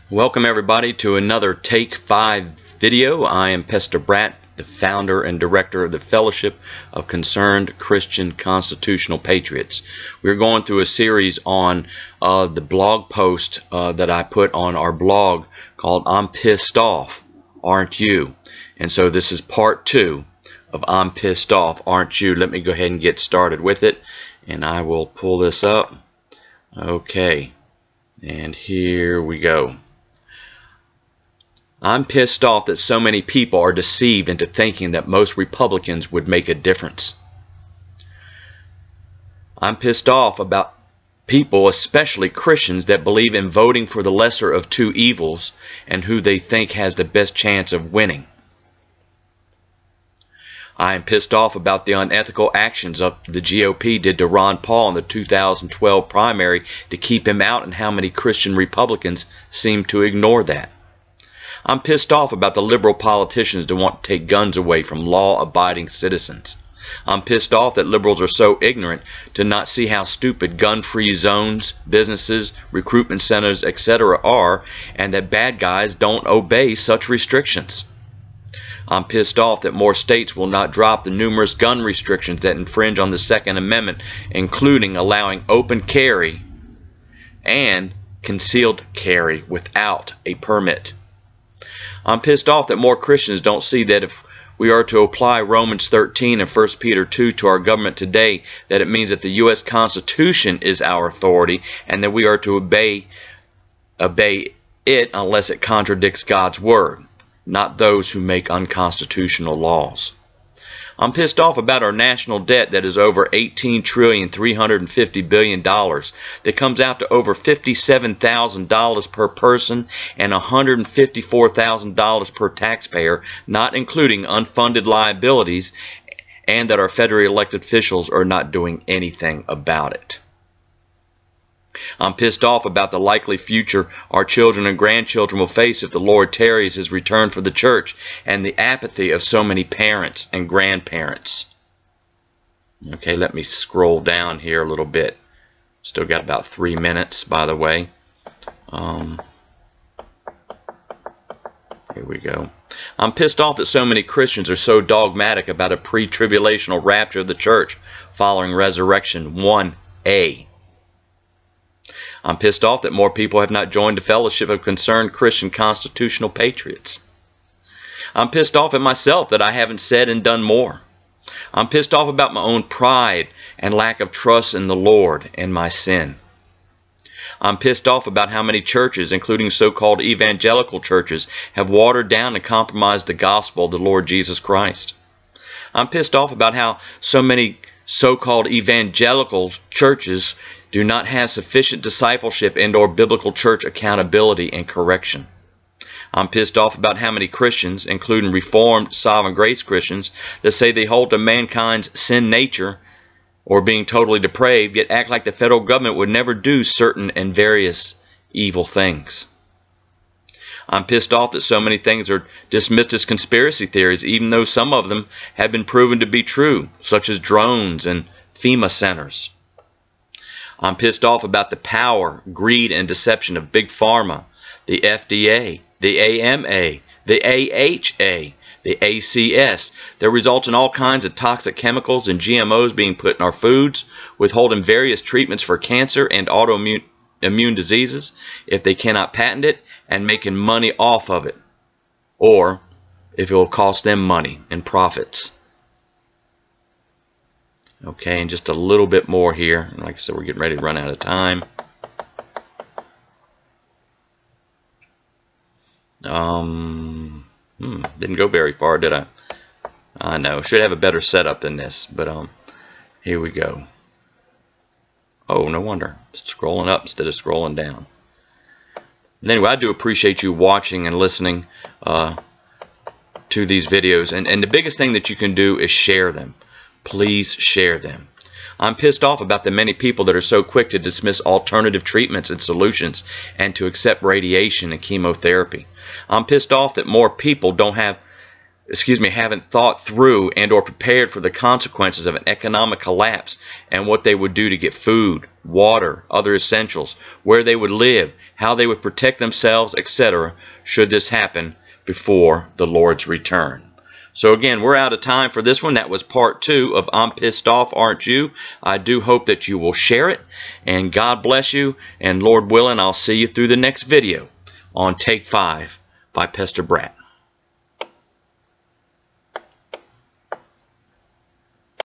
Welcome everybody to another Take 5 video. I am Pester Brat, the founder and director of the Fellowship of Concerned Christian Constitutional Patriots. We're going through a series on the blog post that I put on our blog called I'm Pissed Off, Aren't You? And so this is part 2 of I'm Pissed Off, Aren't You? Let me go ahead and get started with it, and I will pull this up. Okay, and here we go. I'm pissed off that so many people are deceived into thinking that most Republicans would make a difference. I'm pissed off about people, especially Christians, that believe in voting for the lesser of two evils and who they think has the best chance of winning. I am pissed off about the unethical actions of the GOP did to Ron Paul in the 2012 primary to keep him out, and how many Christian Republicans seem to ignore that. I'm pissed off about the liberal politicians that want to take guns away from law-abiding citizens. I'm pissed off that liberals are so ignorant to not see how stupid gun-free zones, businesses, recruitment centers, etc. are, and that bad guys don't obey such restrictions. I'm pissed off that more states will not drop the numerous gun restrictions that infringe on the Second Amendment, including allowing open carry and concealed carry without a permit. I'm pissed off that more Christians don't see that if we are to apply Romans 13 and 1 Peter 2 to our government today, that it means that the U.S. Constitution is our authority and that we are to obey it unless it contradicts God's Word, not those who make unconstitutional laws. I'm pissed off about our national debt that is over $18,350 billion, that comes out to over $57,000 per person and $154,000 per taxpayer, not including unfunded liabilities, and that our federally elected officials are not doing anything about it. I'm pissed off about the likely future our children and grandchildren will face if the Lord tarries His return for the church, and the apathy of so many parents and grandparents. Okay, let me scroll down here a little bit. Still got about 3 minutes, by the way. Here we go. I'm pissed off that so many Christians are so dogmatic about a pre-tribulational rapture of the church following Resurrection 1A. I'm pissed off that more people have not joined the Fellowship of Concerned Christian Constitutional Patriots. I'm pissed off at myself that I haven't said and done more. I'm pissed off about my own pride and lack of trust in the Lord and my sin. I'm pissed off about how many churches, including so-called evangelical churches, have watered down and compromised the gospel of the Lord Jesus Christ. I'm pissed off about how so many so-called evangelical churches do not have sufficient discipleship and/or biblical church accountability and correction. I'm pissed off about how many Christians, including Reformed Sovereign Grace Christians, that say they hold to mankind's sin nature or being totally depraved, yet act like the federal government would never do certain and various evil things. I'm pissed off that so many things are dismissed as conspiracy theories, even though some of them have been proven to be true, such as drones and FEMA centers. I'm pissed off about the power, greed, and deception of Big Pharma, the FDA, the AMA, the AHA, the ACS, that results in all kinds of toxic chemicals and GMOs being put in our foods, withholding various treatments for cancer and autoimmune diseases if they cannot patent it, and making money off of it, or if it will cost them money and profits. Okay, and just a little bit more here. Like I said, we're getting ready to run out of time. Didn't go very far, did I? I know. Should have a better setup than this, but here we go. Oh, no wonder. Scrolling up instead of scrolling down. But anyway, I do appreciate you watching and listening to these videos. And the biggest thing that you can do is share them. Please share them. I'm pissed off about the many people that are so quick to dismiss alternative treatments and solutions and to accept radiation and chemotherapy. I'm pissed off that more people don't have haven't thought through and or prepared for the consequences of an economic collapse and what they would do to get food, water, other essentials, where they would live, how they would protect themselves, etc., should this happen before the Lord's return. So again, we're out of time for this one. That was part 2 of I'm Pissed Off, Aren't You? I do hope that you will share it, and God bless you, and Lord willing, I'll see you through the next video on Take 5 by Pester Brat.